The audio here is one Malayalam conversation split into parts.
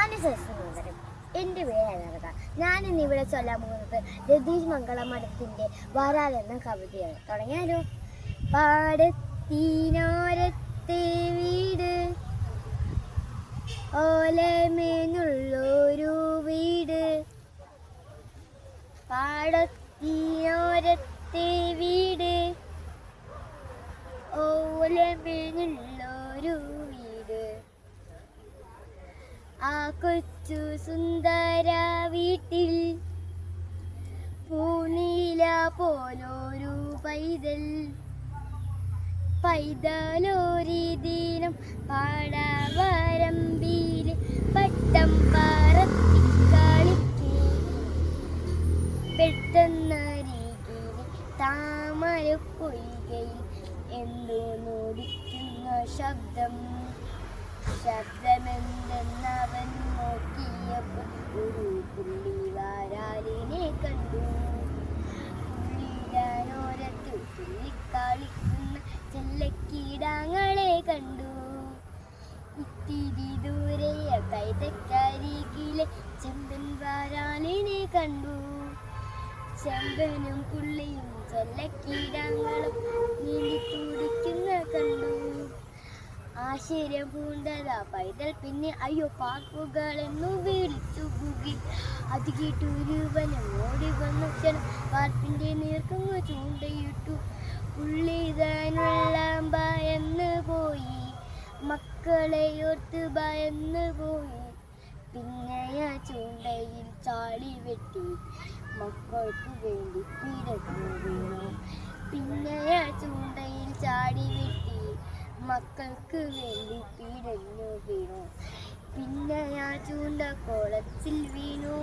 മാന്യസദസ്സും എൻ്റെ പേര് ഞാനിന്ന് ഇവിടെ ചൊല്ലാൻ പോകുന്നത് രതീഷ് മംഗളമഠത്തിൻ്റെ വരാൽ എന്ന കവിതയാണ്. തുടങ്ങിയാലോ? പാടത്തീനോരത്തെ വീട്, ഓലമേനുള്ളൊരു വീട്, പാടത്തീനോരത്തെ വീട്, ഓലമേനുള്ളൊരു വീട്, ആ കൊച്ചു സുന്ദര വീട്ടിൽ പൂനീല പോലൊരു പൈതൽ, പൈതലൊരു ദിനം പാടവരമ്പിൽ പട്ടം പറത്തി കളിക്കെ, പെട്ടെന്നരികിൽ താമരപ്പൊയ്കയിൽ എന്തോ നോടിക്കുന്ന ശബ്ദം. ശബ്ദമെന്തെന്നവൻ നോക്കിയപ്പോൾ ഒരു പുള്ളി വരാലിനെ കണ്ടു. പുള്ളിയോരത്ത് തുള്ളിക്കളിക്കുന്ന ചെല്ലക്കീടാങ്ങളെ കണ്ടു. ഇത്തിരി ദൂരെ കൈതക്കരികിലെ ചെമ്പൻ വരാലിനെ കണ്ടു. ചെമ്പനും പുള്ളിയും ചെല്ലക്കീടാങ്ങളും നീന്തി തുടിക്കുന്ന കണ്ടു. ആശ്ചര്യം പൂണ്ടതാ പൈതൽ പിന്നെ അയ്യോ പാർപ്പുകളെന്നു വിളിച്ചു കൂകി. അത് കേട്ടൊരുവനും ഓടി വന്നു ക്ഷണം പാർപ്പിന്റെ നീർക്കങ്ങ് ചൂണ്ടയിട്ടു. പുള്ളിതാനുള്ള ഭയന്ന് പോയി, മക്കളെ ഓർത്ത് ഭയന്ന് പോയി. പിന്നെ ആ ചൂണ്ടയിൽ ചാടി വെട്ടി മക്കൾക്ക് വേണ്ടി പിടഞ്ഞു വീണു. പിന്നെ ആ ചൂണ്ടയിൽ ചാടി വെട്ടി മക്കൾക്ക് വേണ്ടി പിടഞ്ഞു വീണു. പിന്നെ ആ ചൂണ്ട കോളത്തിൽ വീണു.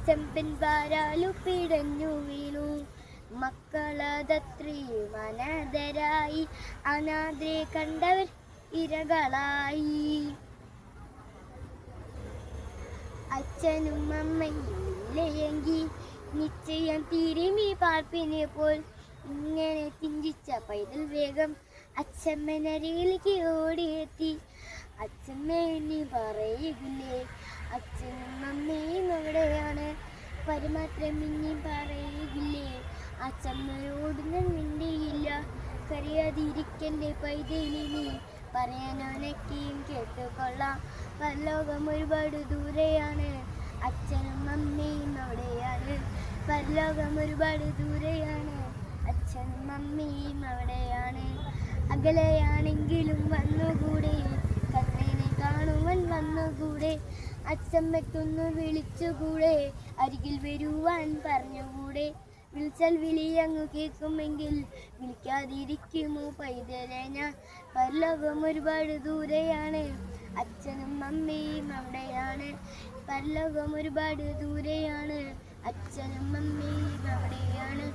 ചെമ്പൻ വരാലു പിടഞ്ഞു വീണു. മക്കളതത്രയും അനാഥരായി, അനാഥരെ കണ്ടവർ ഇരകളായി. അച്ഛനും അമ്മയും ഇല്ലയെങ്കിൽ നിശ്ചയം തിരുമി പാർപ്പിനെ പോൽ. ഇങ്ങനെ ചിന്തിച്ച പൈതൽ വേഗം അച്ഛമ്മനരികിലേക്ക് ഓടിയെത്തി. അച്ഛമ്മ നീ പറയുകില്ലേ, അച്ഛനും അമ്മയും എവിടെയാണ്? പരമാത്രം ഇനി പറയുകില്ലേ? അച്ഛമ്മയോട് ഞാൻ മിണ്ടിയില്ല. കരയാതിരിക്കൻ്റെ പൈതലിനി പറയാനൊക്കെയും കേട്ടുകൊള്ളാം. പരലോകം ഒരുപാട് ദൂരെയാണ്, അച്ഛനും അമ്മയും അവിടെയാണ്. പരലോകം ഒരുപാട് ദൂരെയാണ്, അച്ഛനും അമ്മയും അവിടെയാണ്. അകലെയാണെങ്കിലും വന്നുകൂടെ, കണ്ണിനെ കാണുവാൻ വന്നുകൂടെ. അച്ഛമ്മയ്ക്കൊന്നു വിളിച്ചുകൂടെ, അരികിൽ വരുവാൻ പറഞ്ഞുകൂടെ. വിളിച്ചാൽ വിളിയങ്ങു കേൾക്കുമെങ്കിൽ വിളിക്കാതിരിക്കുമോ പൈതലെ ഞാൻ? പരലോകം ഒരുപാട് ദൂരെയാണ്, അച്ഛനും അമ്മയും അവിടെയാണ്. പരലോകം ഒരുപാട് ദൂരെയാണ്, അച്ഛനും അമ്മയും അവിടെയാണ്.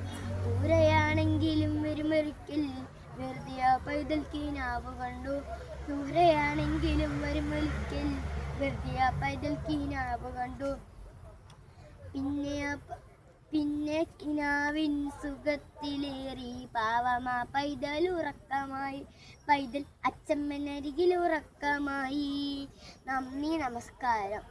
ദൂരെയാണെങ്കിലും വരുമൊരിക്കൽ വെറുതെ ആ പൈതൽ കിനാവ് കണ്ടു. ദൂരെയാണെങ്കിലും വരുമൊരിക്കൽ വെറുതെ ആ പൈതൽ കിനാവ് കണ്ടു. പിന്നെ കിനാവിൻ സുഖത്തിലേറി പാവമാ പൈതൽ ഉറക്കമായി. പൈതൽ അച്ഛമ്മനരികിൽ ഉറക്കമായി. നന്ദി, നമസ്കാരം.